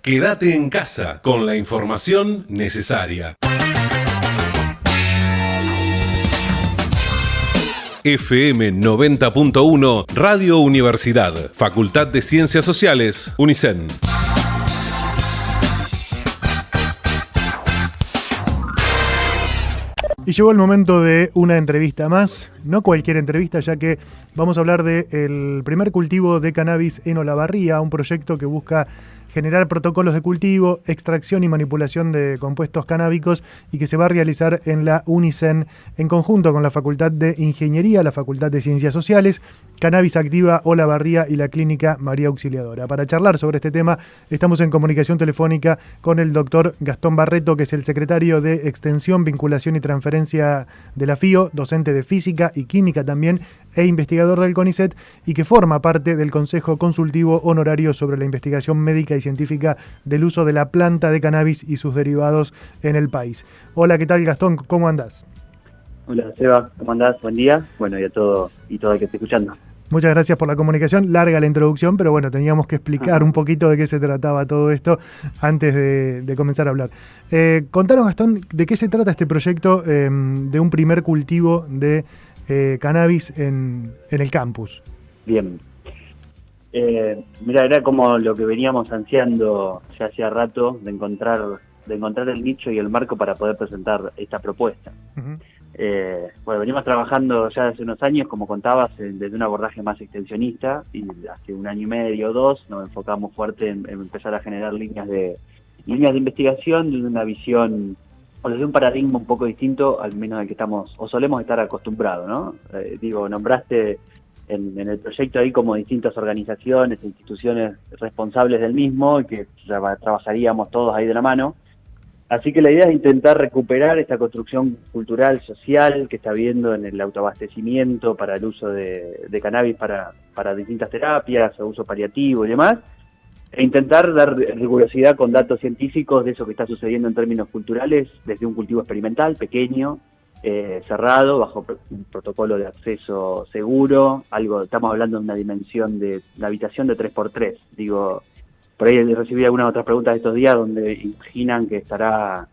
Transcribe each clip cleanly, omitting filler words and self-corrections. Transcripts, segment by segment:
Quédate en casa con la información necesaria. FM 90.1 Radio Universidad, Facultad de Ciencias Sociales, UNICEN. Y llegó el momento de una entrevista más, no cualquier entrevista, ya que vamos a hablar del primer cultivo de cannabis en Olavarría, un proyecto que busca generar protocolos de cultivo, extracción y manipulación de compuestos canábicos y que se va a realizar en la UNICEN en conjunto con la Facultad de Ingeniería, la Facultad de Ciencias Sociales, Cannabis Activa Olavarría y la Clínica María Auxiliadora. Para charlar sobre este tema estamos en comunicación telefónica con el doctor Gastón Barreto, que es el secretario de Extensión, Vinculación y Transferencia de la FIO, docente de Física y Química también, e investigador del CONICET, y que forma parte del Consejo Consultivo Honorario sobre la Investigación Médica y Científica del uso de la planta de cannabis y sus derivados en el país. Hola, ¿qué tal, Gastón? ¿Cómo andás? Hola, Seba, ¿cómo andás? Buen día. Bueno, y a todo el que esté escuchando. Muchas gracias por la comunicación, larga la introducción, pero bueno, teníamos que explicar un poquito de qué se trataba todo esto antes de comenzar a hablar. Contanos, Gastón, ¿de qué se trata este proyecto de un primer cultivo de cannabis en el campus? Bien. Mira, era como lo que veníamos ansiando ya hacía rato, de encontrar el nicho y el marco para poder presentar esta propuesta. Uh-huh. Bueno, venimos trabajando ya hace unos años, como contabas, desde un abordaje más extensionista, y hace un año y medio o dos nos enfocamos fuerte en empezar a generar líneas de investigación de una visión o desde un paradigma un poco distinto, al menos al que estamos o solemos estar acostumbrados, ¿no? Nombraste en el proyecto ahí como distintas organizaciones e instituciones responsables del mismo, y que trabajaríamos todos ahí de la mano. Así que la idea es intentar recuperar esta construcción cultural, social, que está habiendo en el autoabastecimiento para el uso de cannabis para distintas terapias, o uso paliativo y demás, e intentar dar rigurosidad con datos científicos de eso que está sucediendo en términos culturales, desde un cultivo experimental, pequeño, cerrado, bajo un protocolo de acceso seguro, estamos hablando de una dimensión de una habitación de 3x3, por ahí recibí algunas otras preguntas estos días donde imaginan que estará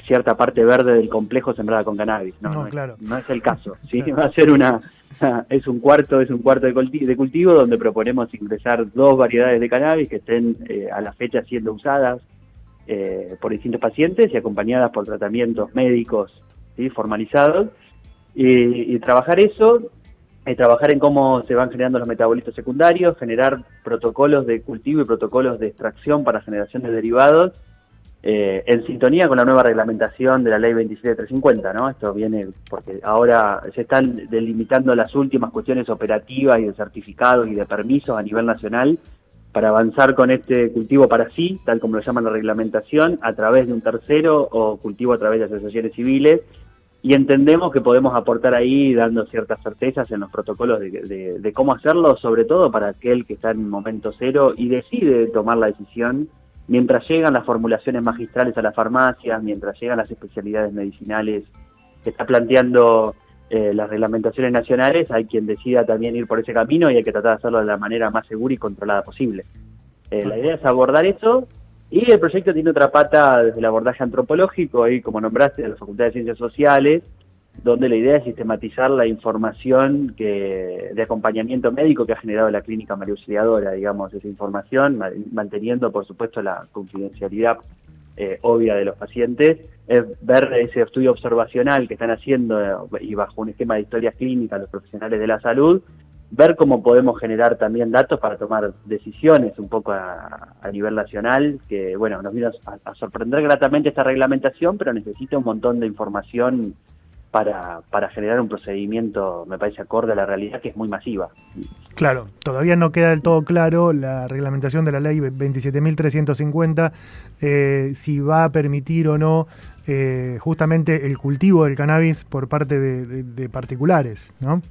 cierta parte verde del complejo sembrada con cannabis. No, claro. No es el caso, ¿sí? Claro. Va a ser es un cuarto de cultivo donde proponemos ingresar 2 variedades de cannabis que estén a la fecha siendo usadas por distintos pacientes y acompañadas por tratamientos médicos, ¿sí? Formalizados, y trabajar eso. Trabajar en cómo se van generando los metabolitos secundarios, generar protocolos de cultivo y protocolos de extracción para generación de derivados, en sintonía con la nueva reglamentación de la ley 27350, ¿no? Esto viene porque ahora se están delimitando las últimas cuestiones operativas y de certificados y de permisos a nivel nacional para avanzar con este cultivo para sí, tal como lo llama la reglamentación, a través de un tercero o cultivo a través de asociaciones civiles. Y entendemos que podemos aportar ahí dando ciertas certezas en los protocolos de cómo hacerlo, sobre todo para aquel que está en momento cero y decide tomar la decisión, mientras llegan las formulaciones magistrales a las farmacias, mientras llegan las especialidades medicinales que está planteando las reglamentaciones nacionales. Hay quien decida también ir por ese camino y hay que tratar de hacerlo de la manera más segura y controlada posible. La idea es abordar eso. Y el proyecto tiene otra pata desde el abordaje antropológico, ahí como nombraste, de la Facultad de Ciencias Sociales, donde la idea es sistematizar la información de acompañamiento médico que ha generado la Clínica María Auxiliadora, esa información, manteniendo por supuesto la confidencialidad obvia de los pacientes, es ver ese estudio observacional que están haciendo y bajo un esquema de historias clínicas los profesionales de la salud, ver cómo podemos generar también datos para tomar decisiones un poco a nivel nacional, que bueno, nos vino a sorprender gratamente esta reglamentación, pero necesita un montón de información para generar un procedimiento, me parece, acorde a la realidad, que es muy masiva. Claro, todavía no queda del todo claro la reglamentación de la ley 27.350, si va a permitir o no justamente el cultivo del cannabis por parte de particulares, ¿no?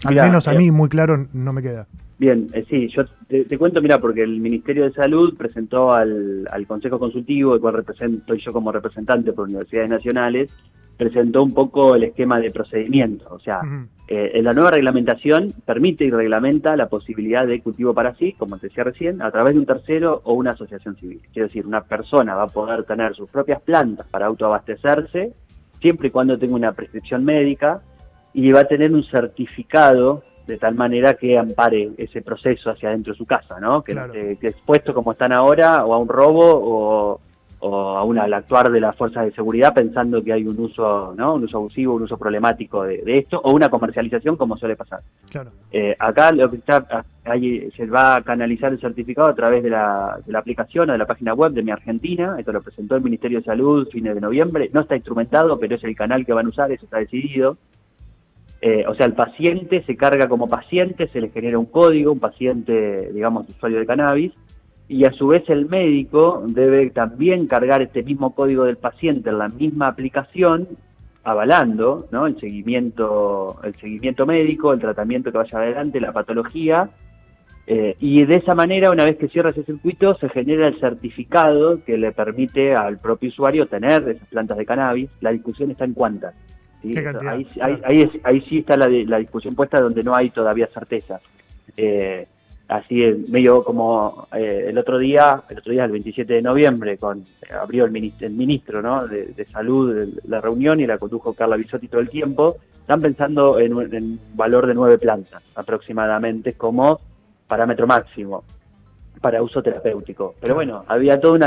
Al menos a mí muy claro no me queda. Bien, sí, yo te cuento, porque el Ministerio de Salud presentó al Consejo Consultivo, el cual represento yo como representante por universidades nacionales, presentó un poco el esquema de procedimiento. O sea, La nueva reglamentación permite y reglamenta la posibilidad de cultivo para sí, como te decía recién, a través de un tercero o una asociación civil. Quiero decir, una persona va a poder tener sus propias plantas para autoabastecerse, siempre y cuando tenga una prescripción médica, y va a tener un certificado de tal manera que ampare ese proceso hacia adentro de su casa, ¿no? Que Claro. no esté expuesto como están ahora, o a un robo, o al actuar de las fuerzas de seguridad pensando que hay un uso, ¿no? Un uso abusivo, un uso problemático de esto, o una comercialización como suele pasar. Claro. Acá lo que está, ahí se va a canalizar el certificado a través de la aplicación o de la página web de Mi Argentina. Esto lo presentó el Ministerio de Salud fines de noviembre. No está instrumentado, pero es el canal que van a usar, eso está decidido. O sea, el paciente se carga como paciente, se le genera un código, un paciente, digamos, usuario de cannabis, y a su vez el médico debe también cargar este mismo código del paciente en la misma aplicación, avalando, ¿no? el seguimiento médico, el tratamiento que vaya adelante, la patología, y de esa manera, una vez que cierra ese circuito, se genera el certificado que le permite al propio usuario tener esas plantas de cannabis. La discusión está en cuántas. ¿Sí? ¿Qué cantidad? Ahí sí está la discusión puesta, donde no hay todavía certeza. Así es, medio como el otro día, el 27 de noviembre, abrió el ministro, ¿no? de Salud la reunión, y la condujo Carla Bisotti todo el tiempo. Están pensando en un valor de 9 plantas aproximadamente como parámetro máximo para uso terapéutico. Pero bueno, había toda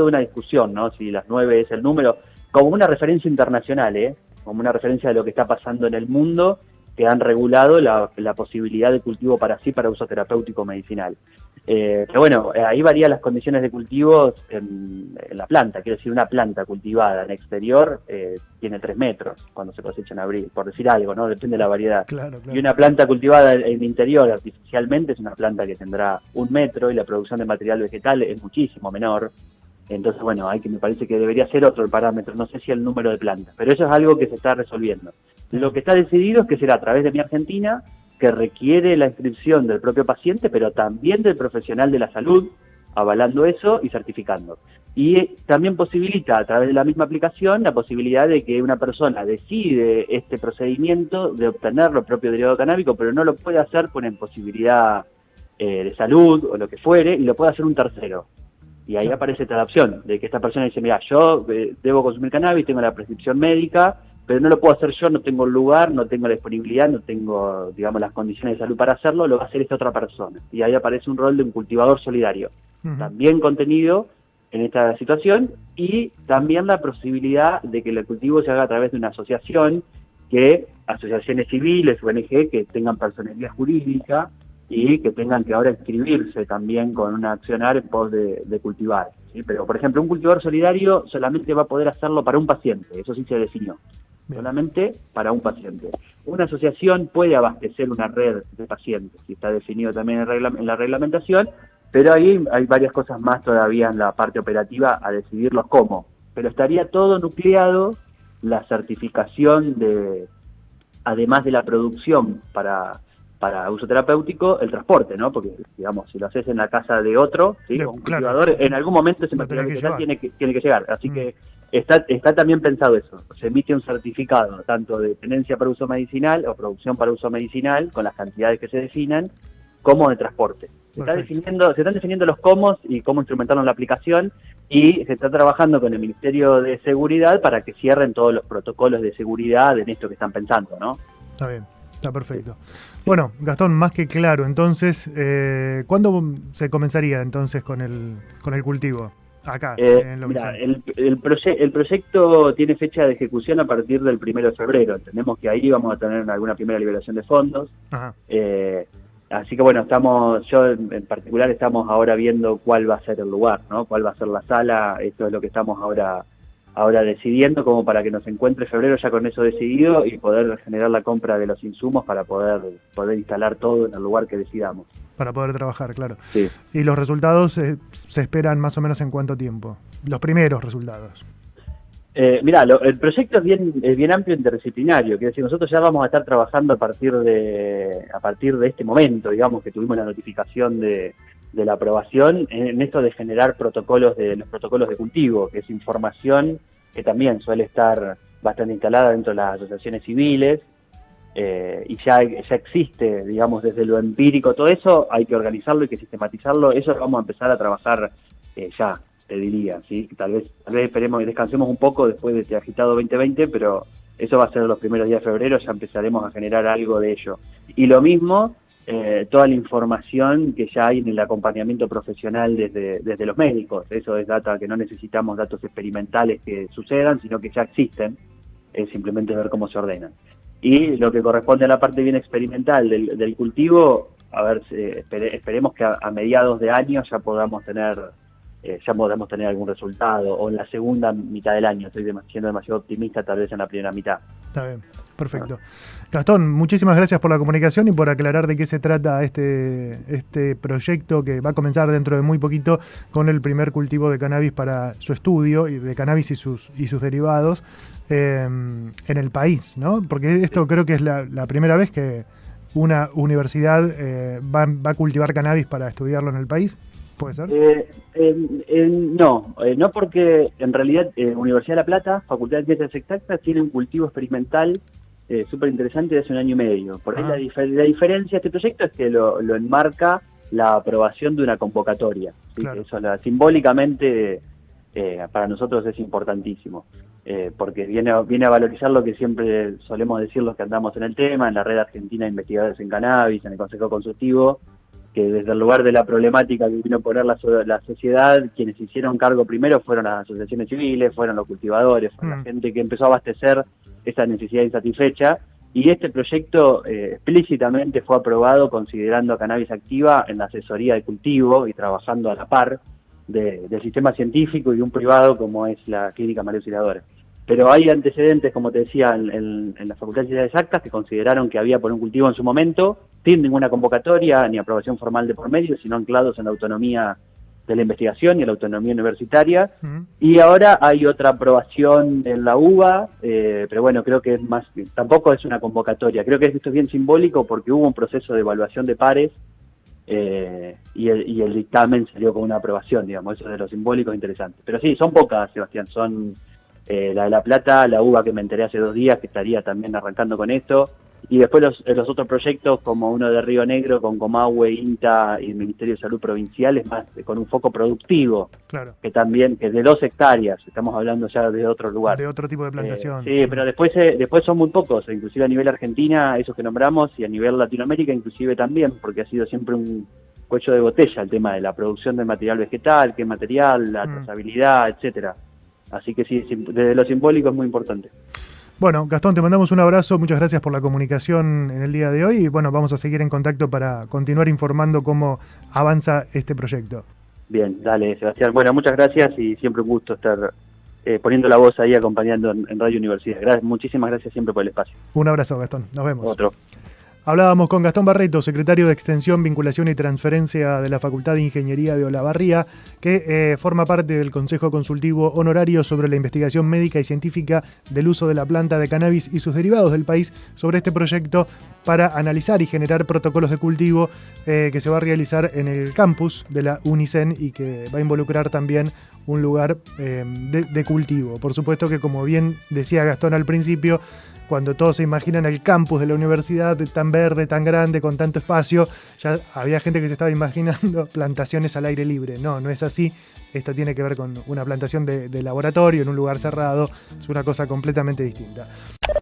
una discusión, ¿no? Si las 9 es el número, como una referencia internacional, como una referencia de lo que está pasando en el mundo, que han regulado la posibilidad de cultivo para sí, para uso terapéutico medicinal. Pero bueno, ahí varían las condiciones de cultivos en la planta. Quiero decir, una planta cultivada en exterior tiene 3 metros cuando se cosecha en abril, por decir algo, ¿no? Depende de la variedad. Claro. Y una planta cultivada en interior artificialmente es una planta que tendrá 1 metro, y la producción de material vegetal es muchísimo menor. Entonces, bueno, me parece que debería ser otro el parámetro, no sé si el número de plantas, pero eso es algo que se está resolviendo. Lo que está decidido es que será a través de Mi Argentina, que requiere la inscripción del propio paciente, pero también del profesional de la salud, avalando eso y certificando. Y también posibilita, a través de la misma aplicación, la posibilidad de que una persona decide este procedimiento de obtener lo propio derivado canábico, pero no lo puede hacer por imposibilidad de salud o lo que fuere, y lo puede hacer un tercero. Y ahí aparece esta opción, de que esta persona dice, mira, yo debo consumir cannabis, tengo la prescripción médica, pero no lo puedo hacer yo, no tengo el lugar, no tengo la disponibilidad, no tengo, digamos, las condiciones de salud para hacerlo, lo va a hacer esta otra persona. Y ahí aparece un rol de un cultivador solidario, también contenido en esta situación, y también la posibilidad de que el cultivo se haga a través de una asociación, asociaciones civiles, ONG, que tengan personalidad jurídica, y que tengan que ahora inscribirse también con una accionar en pos de cultivar, ¿sí? Pero, por ejemplo, un cultivador solidario solamente va a poder hacerlo para un paciente, eso sí se definió. Bien. Solamente para un paciente. Una asociación puede abastecer una red de pacientes, y está definido también en la reglamentación, pero ahí hay varias cosas más todavía en la parte operativa a decidirlos cómo. Pero estaría todo nucleado, la certificación además de la producción para uso terapéutico, el transporte, ¿no? Porque, digamos, si lo haces en la casa de otro, ¿sí? O un cultivador, en algún momento ese material vegetal tiene que llegar. Así que está también pensado eso. Se emite un certificado, tanto de tenencia para uso medicinal o producción para uso medicinal, con las cantidades que se definan, como de transporte. Se están definiendo los cómo y cómo instrumentarlo en la aplicación, y se está trabajando con el Ministerio de Seguridad para que cierren todos los protocolos de seguridad en esto que están pensando, ¿no? Está bien. Está perfecto. Bueno, Gastón, más que claro. Entonces, ¿cuándo se comenzaría entonces con el cultivo? Acá, en Lomisabi. El proyecto tiene fecha de ejecución a partir del 1 de febrero. Entendemos que ahí vamos a tener alguna primera liberación de fondos. Ajá. Así que bueno, yo en particular estamos ahora viendo cuál va a ser el lugar, ¿no? Cuál va a ser la sala. Esto es lo que estamos ahora decidiendo, como para que nos encuentre febrero ya con eso decidido y poder generar la compra de los insumos para poder instalar todo en el lugar que decidamos. Para poder trabajar, claro. Sí. ¿Y los resultados se esperan más o menos en cuánto tiempo? Los primeros resultados. Mirá, el proyecto es bien amplio, interdisciplinario. Quiere decir, nosotros ya vamos a estar trabajando a partir de este momento, digamos, que tuvimos la notificación de la aprobación, en esto de generar los protocolos de cultivo, que es información que también suele estar bastante instalada dentro de las asociaciones civiles, y ya existe, digamos, desde lo empírico todo eso, hay que organizarlo, hay que sistematizarlo, eso lo vamos a empezar a trabajar ya, te diría, ¿sí? Tal vez esperemos y descansemos un poco después de este agitado 2020, pero eso va a ser los primeros días de febrero, ya empezaremos a generar algo de ello. Y lo mismo, toda la información que ya hay en el acompañamiento profesional desde los médicos, eso es data que no necesitamos datos experimentales que sucedan, sino que ya existen, es simplemente ver cómo se ordenan. Y lo que corresponde a la parte bien experimental del cultivo, a ver, esperemos que a mediados de año ya podamos tener algún resultado, o en la segunda mitad del año. Estoy siendo demasiado optimista, tal vez en la primera mitad. Está bien, perfecto. Gastón, muchísimas gracias por la comunicación y por aclarar de qué se trata este proyecto que va a comenzar dentro de muy poquito con el primer cultivo de cannabis para su estudio, y de cannabis y sus derivados en el país, ¿no? Porque esto creo que es la primera vez que una universidad va a cultivar cannabis para estudiarlo en el país. ¿Puede ser? No porque en realidad Universidad de La Plata, Facultad de Ciencias Exactas, tiene un cultivo experimental súper interesante de hace 1 año y medio. Por ahí la diferencia de este proyecto es que lo enmarca la aprobación de una convocatoria, ¿sí? Claro. Eso simbólicamente para nosotros es importantísimo, porque viene a valorizar lo que siempre solemos decir los que andamos en el tema, en la Red Argentina de Investigadores en Cannabis, en el Consejo Consultivo, que desde el lugar de la problemática que vino a poner la sociedad, quienes se hicieron cargo primero fueron las asociaciones civiles, fueron los cultivadores, fueron la gente que empezó a abastecer esa necesidad insatisfecha, y este proyecto explícitamente fue aprobado considerando a cannabis activa en la asesoría de cultivo y trabajando a la par del sistema científico y de un privado como es la Clínica María Auxiliadora. Pero hay antecedentes, como te decía, en la Facultad de Ciencias Exactas, que consideraron que había por un cultivo en su momento, sin ninguna convocatoria ni aprobación formal de por medio, sino anclados en la autonomía de la investigación y en la autonomía universitaria. Y ahora hay otra aprobación en la UBA, pero bueno, creo que es más, tampoco es una convocatoria. Creo que esto es bien simbólico porque hubo un proceso de evaluación de pares y el dictamen salió con una aprobación, digamos, eso de lo simbólico es interesante. Pero sí, son pocas, Sebastián, son la de La Plata, la UBA que me enteré hace 2 días, que estaría también arrancando con esto, y después los otros proyectos como uno de Río Negro con Comahue, INTA y el Ministerio de Salud Provincial, es más con un foco productivo, claro, que es de 2 hectáreas, estamos hablando ya de otro lugar. De otro tipo de plantación. Sí, pero después son muy pocos, inclusive a nivel Argentina, esos que nombramos, y a nivel Latinoamérica inclusive también, porque ha sido siempre un cuello de botella el tema de la producción de material vegetal, qué material, la trazabilidad, etcétera. Así que sí, desde lo simbólico es muy importante. Bueno, Gastón, te mandamos un abrazo, muchas gracias por la comunicación en el día de hoy y bueno, vamos a seguir en contacto para continuar informando cómo avanza este proyecto. Bien, dale, Sebastián. Bueno, muchas gracias y siempre un gusto estar poniendo la voz ahí, acompañando en Radio Universidad. Muchísimas gracias siempre por el espacio. Un abrazo, Gastón. Nos vemos. Otro. Hablábamos con Gastón Barreto, secretario de Extensión, Vinculación y Transferencia de la Facultad de Ingeniería de Olavarría, que forma parte del Consejo Consultivo Honorario sobre la investigación médica y científica del uso de la planta de cannabis y sus derivados del país, sobre este proyecto para analizar y generar protocolos de cultivo que se va a realizar en el campus de la UNICEN y que va a involucrar también un lugar de cultivo. Por supuesto que, como bien decía Gastón al principio, cuando todos se imaginan el campus de la universidad tan verde, tan grande, con tanto espacio, ya había gente que se estaba imaginando plantaciones al aire libre. No es así. Esto tiene que ver con una plantación de laboratorio en un lugar cerrado. Es una cosa completamente distinta.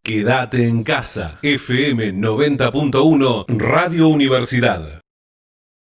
Quédate en casa. FM 90.1 Radio Universidad.